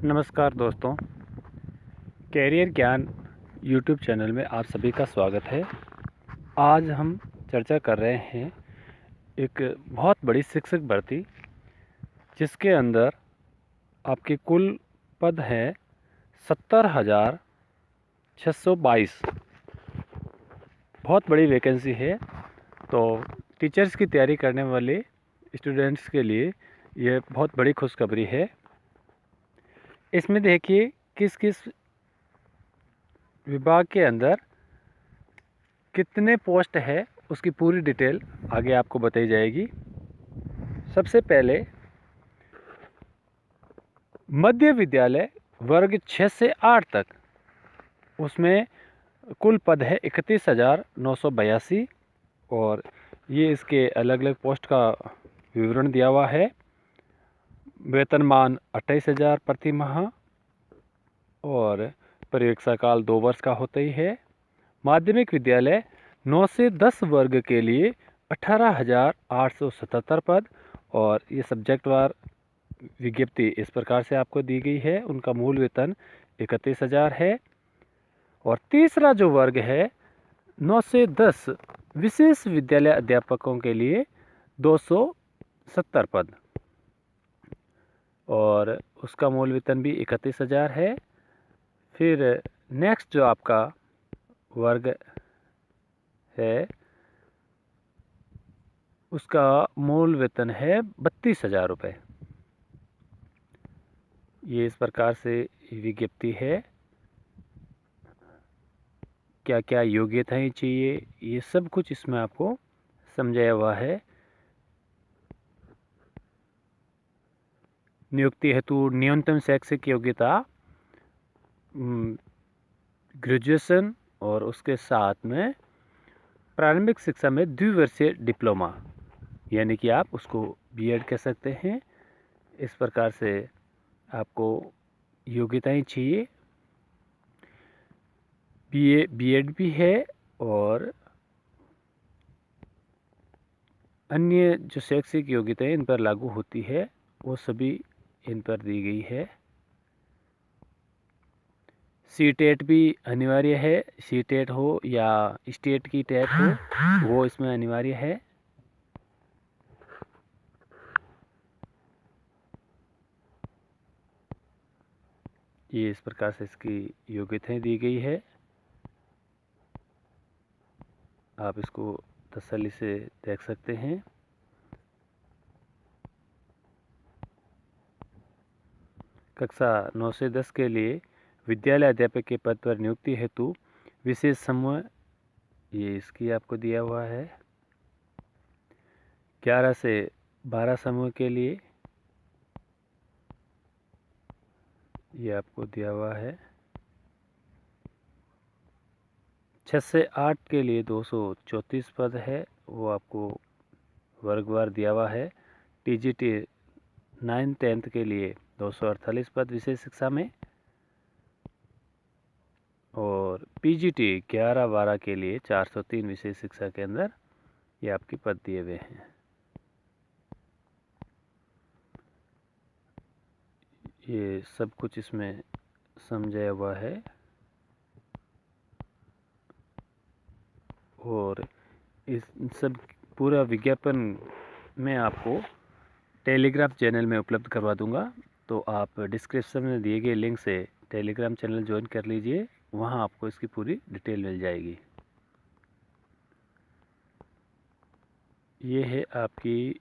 नमस्कार दोस्तों, कैरियर ज्ञान यूट्यूब चैनल में आप सभी का स्वागत है। आज हम चर्चा कर रहे हैं एक बहुत बड़ी शिक्षक भर्ती, जिसके अंदर आपके कुल पद हैं 70,622। बहुत बड़ी वैकेंसी है। तो टीचर्स की तैयारी करने वाले स्टूडेंट्स के लिए ये बहुत बड़ी खुशखबरी है। इसमें देखिए किस किस विभाग के अंदर कितने पोस्ट है, उसकी पूरी डिटेल आगे आपको बताई जाएगी। सबसे पहले मध्य विद्यालय वर्ग 6 से 8 तक, उसमें कुल पद है 31,982 और ये इसके अलग अलग पोस्ट का विवरण दिया हुआ है। वेतनमान 28,000 प्रति माह और परीक्षा काल 2 वर्ष का होता ही है। माध्यमिक विद्यालय 9 से 10 वर्ग के लिए 18,877 पद और ये सब्जेक्ट वार विज्ञप्ति इस प्रकार से आपको दी गई है। उनका मूल वेतन 31,000 है। और तीसरा जो वर्ग है 9 से 10 विशेष विद्यालय अध्यापकों के लिए 270 पद और उसका मूल वेतन भी 31,000 है। फिर नेक्स्ट जो आपका वर्ग है उसका मूल वेतन है 32,000 रुपये। ये इस प्रकार से विज्ञप्ति है। क्या क्या योग्यताएं चाहिए, ये सब कुछ इसमें आपको समझाया हुआ है। नियुक्ति हेतु न्यूनतम शैक्षिक योग्यता ग्रेजुएशन और उसके साथ में प्रारंभिक शिक्षा में द्विवर्षीय डिप्लोमा, यानी कि आप उसको बीएड कह सकते हैं। इस प्रकार से आपको योग्यताएं चाहिए। बीएड भी है और अन्य जो शैक्षिक योग्यताएं इन पर लागू होती है वो सभी इन पर दी गई है। सीटेट भी अनिवार्य है। सीटेट हो या स्टेट की टेट हो, वो इसमें अनिवार्य है। ये इस प्रकार से इसकी योग्यताएं दी गई है। आप इसको तसल्ली से देख सकते हैं। कक्षा 9 से 10 के लिए विद्यालय अध्यापक के पद पर नियुक्ति हेतु विशेष समूह, ये इसकी आपको दिया हुआ है। 11 से 12 समूह के लिए ये आपको दिया हुआ है। 6 से 8 के लिए 234 पद है, वो आपको वर्गवार दिया हुआ है। टीजीटी 9-10 के लिए 248 पद विशेष शिक्षा में और पीजीटी 11-12 के लिए 403 विशेष शिक्षा के अंदर ये आपके पद दिए हुए हैं। ये सब कुछ इसमें समझाया हुआ है और इस सब पूरा विज्ञापन मैं आपको टेलीग्राम चैनल में उपलब्ध करवा दूंगा। तो आप डिस्क्रिप्शन में दिए गए लिंक से टेलीग्राम चैनल ज्वाइन कर लीजिए, वहाँ आपको इसकी पूरी डिटेल मिल जाएगी। ये है आपकी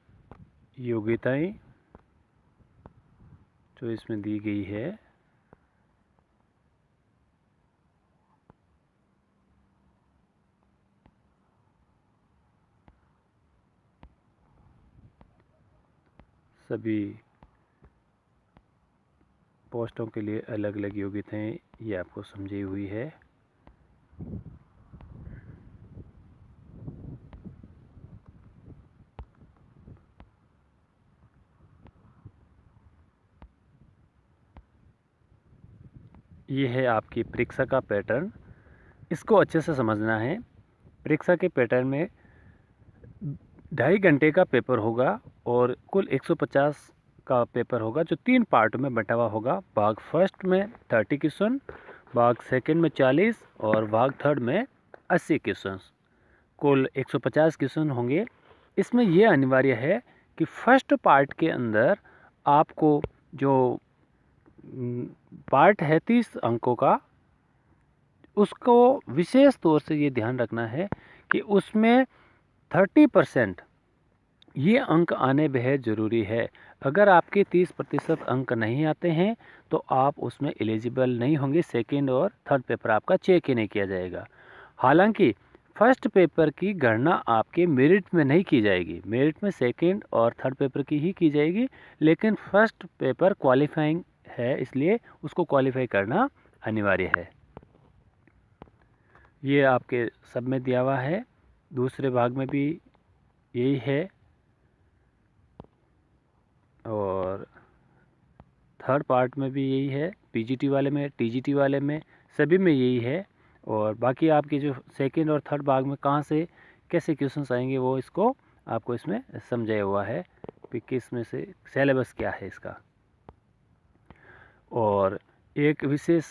योग्यताएं जो इसमें दी गई है। सभी पोस्टों के लिए अलग अलग योग्यताएं ये आपको समझी हुई है। ये है आपकी परीक्षा का पैटर्न, इसको अच्छे से समझना है। परीक्षा के पैटर्न में 2.5 घंटे का पेपर होगा और कुल 150 का पेपर होगा जो 3 पार्ट में बंटा हुआ होगा। भाग फर्स्ट में 30 क्वेश्चन, भाग सेकंड में 40 और भाग थर्ड में 80 क्वेश्चन, कुल 150 क्वेश्चन होंगे। इसमें यह अनिवार्य है कि फर्स्ट पार्ट के अंदर आपको जो पार्ट है 30 अंकों का, उसको विशेष तौर से ये ध्यान रखना है कि उसमें 30% ये अंक आने बेहद ज़रूरी है। अगर आपके 30% अंक नहीं आते हैं तो आप उसमें एलिजिबल नहीं होंगे, सेकंड और थर्ड पेपर आपका चेक ही नहीं किया जाएगा। हालांकि फर्स्ट पेपर की गणना आपके मेरिट में नहीं की जाएगी, मेरिट में सेकंड और थर्ड पेपर की ही की जाएगी, लेकिन फर्स्ट पेपर क्वालिफाइंग है इसलिए उसको क्वालिफाई करना अनिवार्य है। ये आपके सब में दिया हुआ है, दूसरे भाग में भी यही है और थर्ड पार्ट में भी यही है, पीजीटी वाले में, टीजीटी वाले में, सभी में यही है। और बाकी आपके जो सेकंड और थर्ड भाग में कहाँ से कैसे क्वेश्चंस आएंगे वो इसको आपको इसमें समझाया हुआ है कि किस में से सिलेबस क्या है इसका। और एक विशेष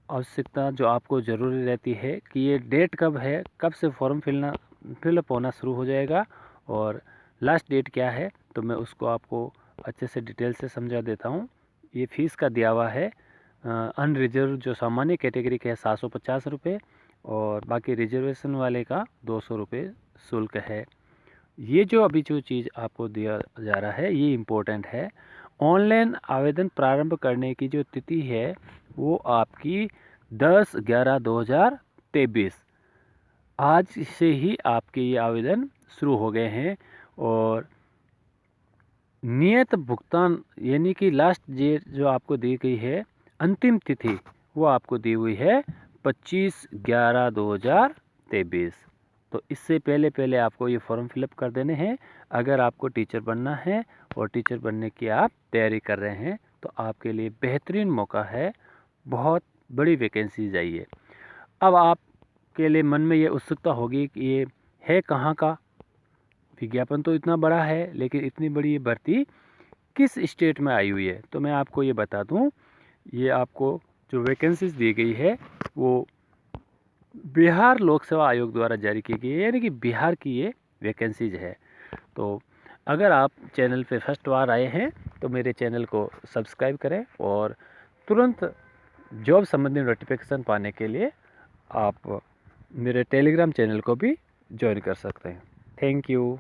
आवश्यकता जो आपको ज़रूरी रहती है कि ये डेट कब है, कब से फॉर्म फिलअप होना शुरू हो जाएगा और लास्ट डेट क्या है, तो मैं उसको आपको अच्छे से डिटेल से समझा देता हूँ। ये फ़ीस का दिया हुआ है, अनरिजर्व जो सामान्य कैटेगरी का है 750 रुपये और बाकी रिजर्वेशन वाले का 200 रुपये शुल्क है। ये जो अभी जो चीज़ आपको दिया जा रहा है ये इम्पोर्टेंट है। ऑनलाइन आवेदन प्रारंभ करने की जो तिथि है वो आपकी 10/11/2023, आज से ही आपके ये आवेदन शुरू हो गए हैं। और नियत भुगतान यानी कि लास्ट डेट जो आपको दी गई है, अंतिम तिथि वो आपको दी हुई है 25/11/2023। तो इससे पहले आपको ये फॉर्म फिलअप कर देने हैं। अगर आपको टीचर बनना है और टीचर बनने की आप तैयारी कर रहे हैं तो आपके लिए बेहतरीन मौका है, बहुत बड़ी वैकेंसीज आई है। अब आपके लिए मन में ये उत्सुकता होगी कि ये है कहाँ का, विज्ञापन तो इतना बड़ा है लेकिन इतनी बड़ी ये भर्ती किस स्टेट में आई हुई है। तो मैं आपको ये बता दूं, ये आपको जो वैकेंसीज दी गई है वो बिहार लोक सेवा आयोग द्वारा जारी की गई है, यानी कि बिहार की ये वैकेंसीज है। तो अगर आप चैनल पे फर्स्ट बार आए हैं तो मेरे चैनल को सब्सक्राइब करें और तुरंत जॉब संबंधी नोटिफिकेशन पाने के लिए आप मेरे टेलीग्राम चैनल को भी ज्वाइन कर सकते हैं। Thank you.